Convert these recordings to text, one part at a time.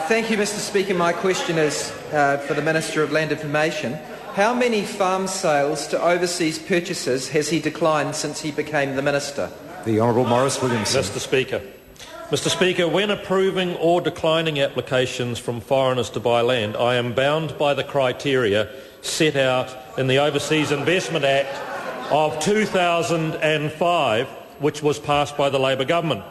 Thank you, Mr Speaker. My question is for the Minister of Land Information. How many farm sales to overseas purchasers has he declined since he became the Minister? The Honourable Maurice Williamson. Mr Speaker, when approving or declining applications from foreigners to buy land, I am bound by the criteria set out in the Overseas Investment Act of 2005, which was passed by the Labor government.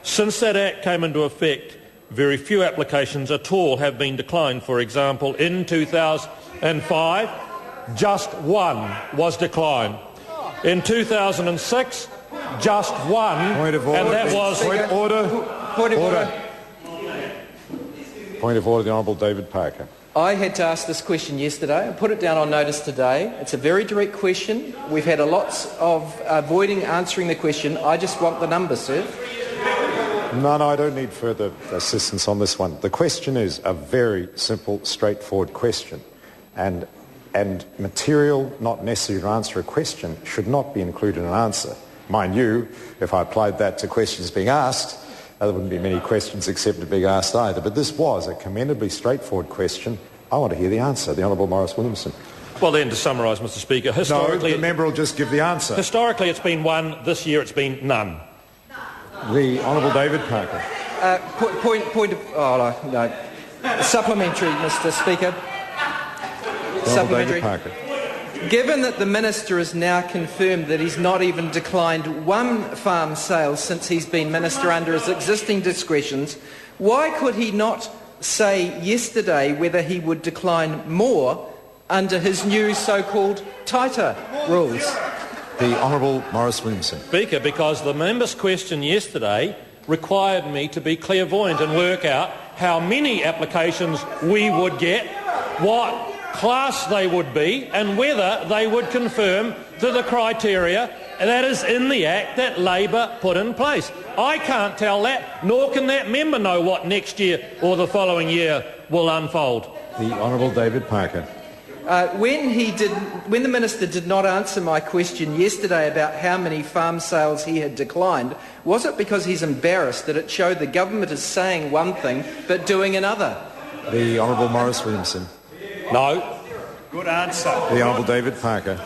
Since that Act came into effect, very few applications at all have been declined. For example, in 2005, just one was declined. In 2006, just one. Point of order. And that was... Point of order. Point of order. Point of order, the Honourable David Parker. I had to ask this question yesterday. I put it down on notice today. It's a very direct question. We've had a lots of avoiding answering the question. I just want the number, sir. No, I don't need further assistance on this one. The question is a very simple, straightforward question. And material not necessary to answer a question should not be included in an answer. Mind you, if I applied that to questions being asked, there wouldn't be many questions accepted being asked either. But this was a commendably straightforward question. I want to hear the answer. The Honourable Maurice Williamson. Well then, to summarise, Mr Speaker, historically... No, the member will just give the answer. Historically it's been one, this year it's been none. The Honourable David Parker. Point of... Oh, no. Supplementary, Mr Speaker. Supplementary. David Parker. Given that the Minister has now confirmed that he's not even declined one farm sale since he's been Minister under his existing discretions, why could he not say yesterday whether he would decline more under his new so-called tighter rules? The Honourable Maurice Williamson. Speaker, because the member's question yesterday required me to be clairvoyant and work out how many applications we would get, what class they would be, and whether they would confirm to the criteria that is in the Act that Labor put in place. I can't tell that, nor can that member know what next year or the following year will unfold. The Honourable David Parker. When the Minister did not answer my question yesterday about how many farm sales he had declined, was it because he's embarrassed that it showed the government is saying one thing but doing another? The Honourable Maurice Williamson. No. Good answer. The Honourable David Parker.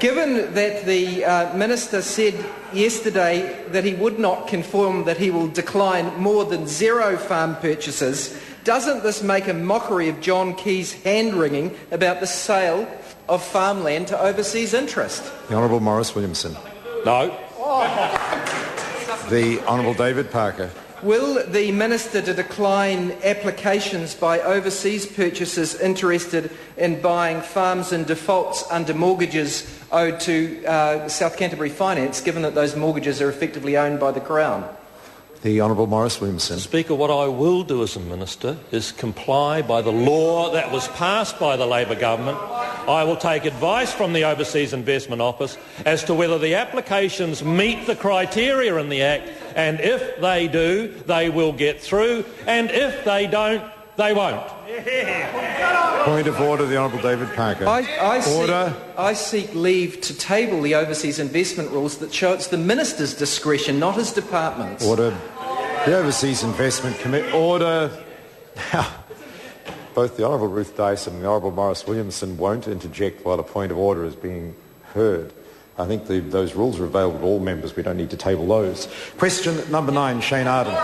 Given that the Minister said yesterday that he would not confirm that he will decline more than 0 farm purchases, doesn't this make a mockery of John Key's hand-wringing about the sale of farmland to overseas interest? The Honourable Maurice Williamson. No. The Honourable David Parker. Will the Minister to decline applications by overseas purchasers interested in buying farms and defaults under mortgages owed to South Canterbury Finance, given that those mortgages are effectively owned by the Crown? The Honourable Maurice Williamson. Speaker, what I will do as a Minister is comply by the law that was passed by the Labor government. I will take advice from the Overseas Investment Office as to whether the applications meet the criteria in the Act, and if they do, they will get through, and if they don't, they won't. Point of order, the Honourable David Parker. I seek leave to table the overseas investment rules that show it's the Minister's discretion, not his department's. Order. The Overseas Investment Committee. Order. Now, both the Honourable Ruth Dyson and the Honourable Maurice Williamson won't interject while a point of order is being heard. I think those rules are available to all members. We don't need to table those. Question number 9, Shane Arden.